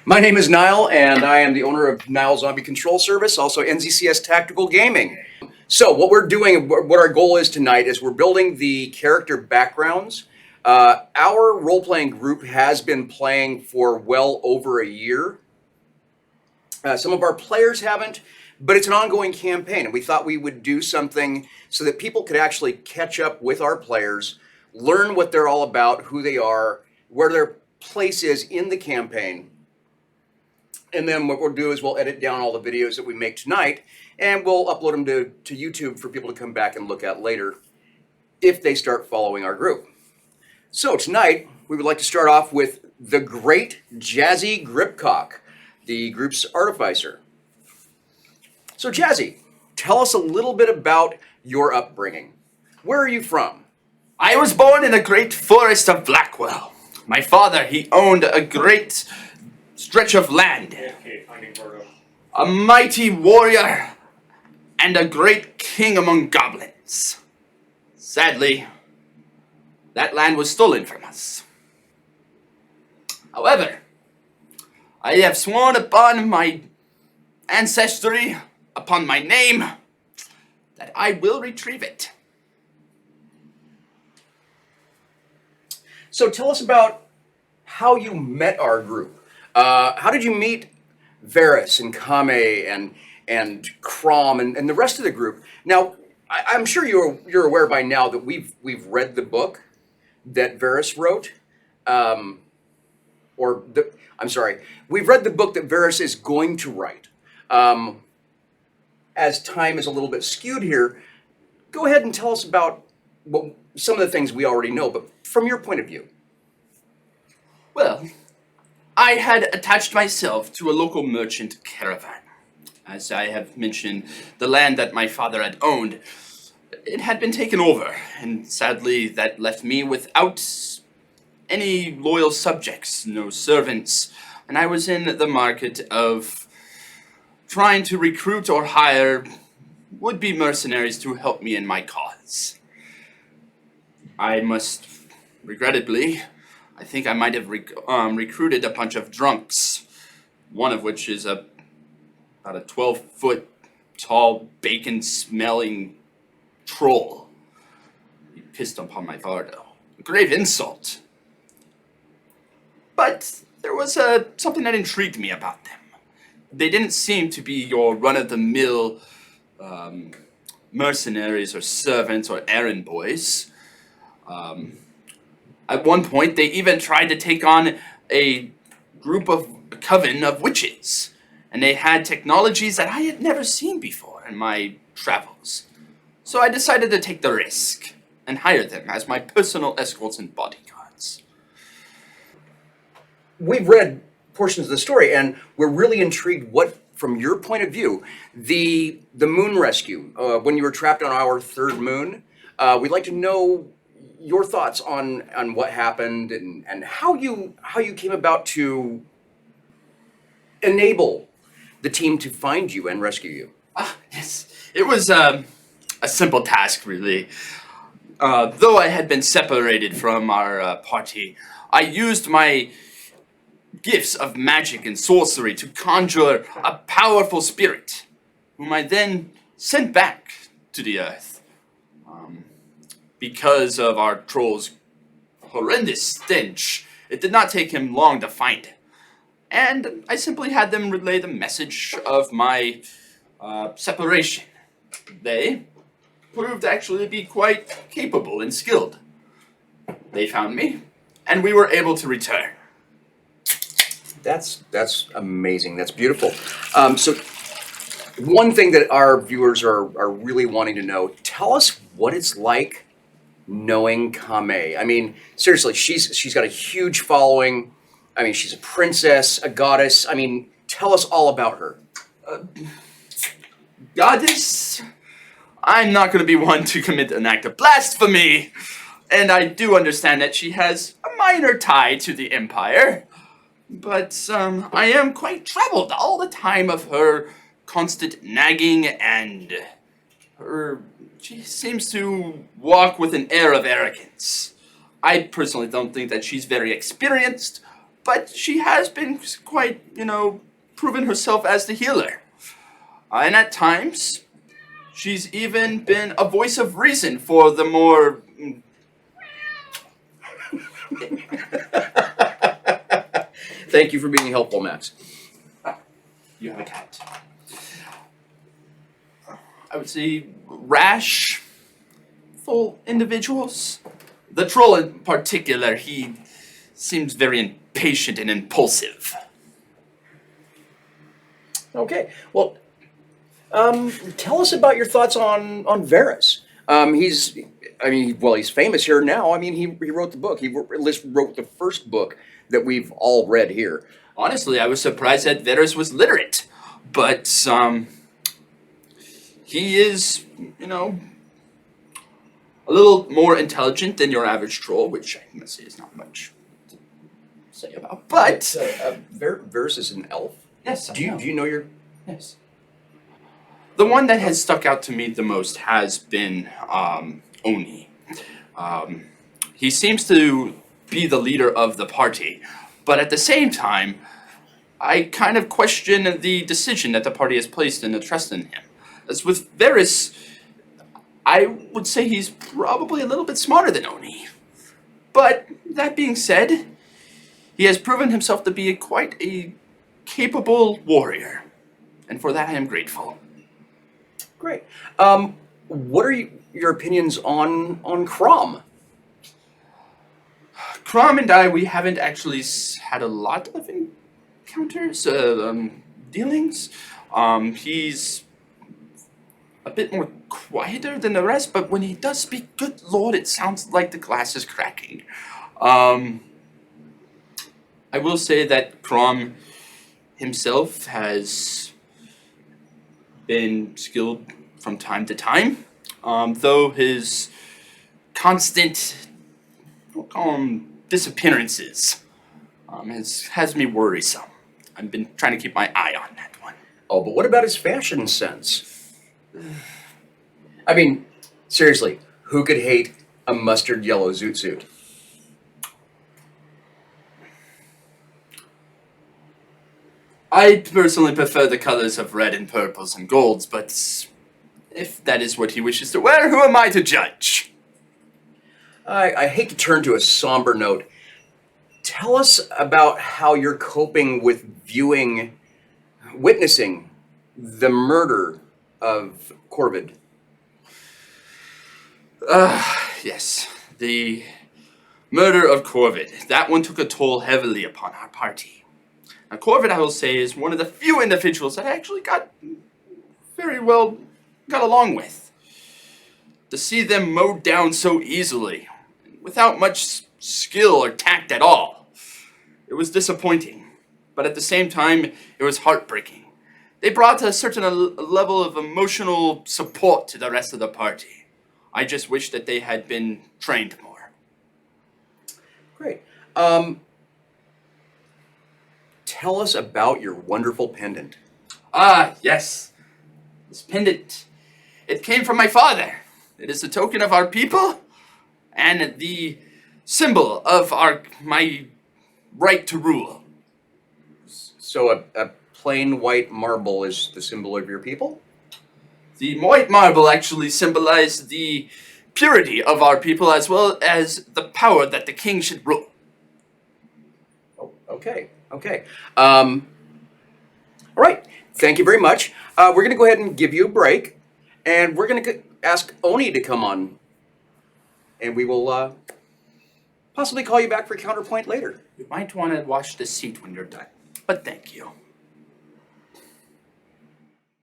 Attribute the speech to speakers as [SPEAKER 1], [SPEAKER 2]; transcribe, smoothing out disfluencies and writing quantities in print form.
[SPEAKER 1] My name is Niall, and I am the owner of Nile Zombie Control Service, also NZCS Tactical Gaming. So what we're doing, what our goal is tonight, is we're building the character backgrounds. Our role-playing group has been playing for well over a year. Some of our players haven't, but it's an ongoing campaign, and we thought we would do something so that people could actually catch up with our players, learn what they're all about, who they are, where their place is in the campaign. And then what we'll do is we'll edit down all the videos that we make tonight, and we'll upload them to YouTube for people to come back and look at later if they start following our group. So tonight, we would like to start off with the great Jazzy Gripcock, the group's artificer. So Jazzy, tell us a little bit about your upbringing. Where are you from?
[SPEAKER 2] I was born in the great forest of Blackwell. My father, he owned a great stretch of land. A mighty warrior and a great king among goblins. Sadly, that land was stolen from us. However, I have sworn upon my ancestry, upon my name, that I will retrieve it.
[SPEAKER 1] So tell us about how you met our group. How did you meet Verris and Krom and Krom and the rest of the group? Now, I'm sure you're aware by now that we've read the book that Verris wrote. We've read the book that Verris is going to write. As time is a little bit skewed here, go ahead and tell us about some of the things we already know, but from your point of view.
[SPEAKER 2] Well, I had attached myself to a local merchant caravan. As I have mentioned, the land that my father had owned, it had been taken over, and sadly that left me without any loyal subjects, no servants, and I was in the market of trying to recruit or hire would-be mercenaries to help me in my cause. I must, regrettably, I think I might have recruited a bunch of drunks, one of which is about a 12-foot tall, bacon-smelling troll. He pissed upon my Vardo. A grave insult. But there was something that intrigued me about them. They didn't seem to be your run-of-the-mill mercenaries or servants or errand boys. At one point, they even tried to take on a coven of witches. And they had technologies that I had never seen before in my travels. So I decided to take the risk and hire them as my personal escorts and bodyguards.
[SPEAKER 1] We've read portions of the story, and we're really intrigued from your point of view, the moon rescue, when you were trapped on our third moon. We'd like to know your thoughts on what happened and how you came about to enable the team to find you and rescue you.
[SPEAKER 2] Yes, it was a simple task, really. Though I had been separated from our party, I used my gifts of magic and sorcery to conjure a powerful spirit, whom I then sent back to the earth. Because of our troll's horrendous stench, it did not take him long to find him. And I simply had them relay the message of my separation. They proved actually to be quite capable and skilled. They found me, and we were able to return.
[SPEAKER 1] That's amazing. That's beautiful. So one thing that our viewers are really wanting to know, tell us what it's like knowing Kame. I mean, seriously, she's got a huge following. I mean, she's a princess, a goddess. I mean, tell us all about her.
[SPEAKER 2] Goddess? I'm not going to be one to commit an act of blasphemy. And I do understand that she has a minor tie to the Empire. But I am quite troubled all the time of her constant nagging and she seems to walk with an air of arrogance. I personally don't think that she's very experienced, but she has been quite, proven herself as the healer. And at times, she's even been a voice of reason for the more...
[SPEAKER 1] Thank you for being helpful, Max.
[SPEAKER 2] You have a cat. I would say rash, full individuals. The troll in particular, he seems very impatient and impulsive.
[SPEAKER 1] Okay. Well, tell us about your thoughts on Verris. He's famous here now. I mean, he wrote the book. He at least wrote the first book that we've all read here.
[SPEAKER 2] Honestly, I was surprised that Verris was literate, but he is, a little more intelligent than your average troll, which I must say is not much to say about. But
[SPEAKER 1] Verris is an elf.
[SPEAKER 2] Yes,
[SPEAKER 1] Do you know your?
[SPEAKER 2] Yes. The one that has stuck out to me the most has been Oni. He seems to be the leader of the party, but at the same time, I kind of question the decision that the party has placed in the trust in him. As with Verris, I would say he's probably a little bit smarter than Oni. But that being said, he has proven himself to be quite a capable warrior, and for that I am grateful.
[SPEAKER 1] Great. What are your opinions on Krom?
[SPEAKER 2] Krom and I, we haven't actually had a lot of encounters, dealings. He's a bit more quieter than the rest, but when he does speak, good lord, it sounds like the glass is cracking. I will say that Krom himself has been skilled from time to time, though his constant, we'll call them disappearances, has me worrisome. I've been trying to keep my eye on that one.
[SPEAKER 1] Oh, but what about his fashion sense? I mean, seriously, who could hate a mustard yellow zoot suit?
[SPEAKER 2] I personally prefer the colors of red and purples and golds, but if that is what he wishes to wear, who am I to judge?
[SPEAKER 1] I hate to turn to a somber note. Tell us about how you're coping with witnessing the murder of Corvid.
[SPEAKER 2] Yes, the murder of Corvid. That one took a toll heavily upon our party. Now, Corvid, I will say, is one of the few individuals that I actually got along with. To see them mowed down so easily, without much skill or tact at all, it was disappointing. But at the same time, it was heartbreaking. They brought a certain level of emotional support to the rest of the party. I just wish that they had been trained more.
[SPEAKER 1] Great. Tell us about your wonderful pendant.
[SPEAKER 2] Ah, yes. This pendant. It came from my father. It is the token of our people and the symbol of my right to rule.
[SPEAKER 1] So a plain white marble is the symbol of your people?
[SPEAKER 2] The white marble actually symbolized the purity of our people as well as the power that the king should rule.
[SPEAKER 1] Oh, okay. All right. Thank you very much. We're going to go ahead and give you a break, and we're going to ask Oni to come on, and we will possibly call you back for counterpoint later.
[SPEAKER 2] You might want to wash the seat when you're done, but thank you.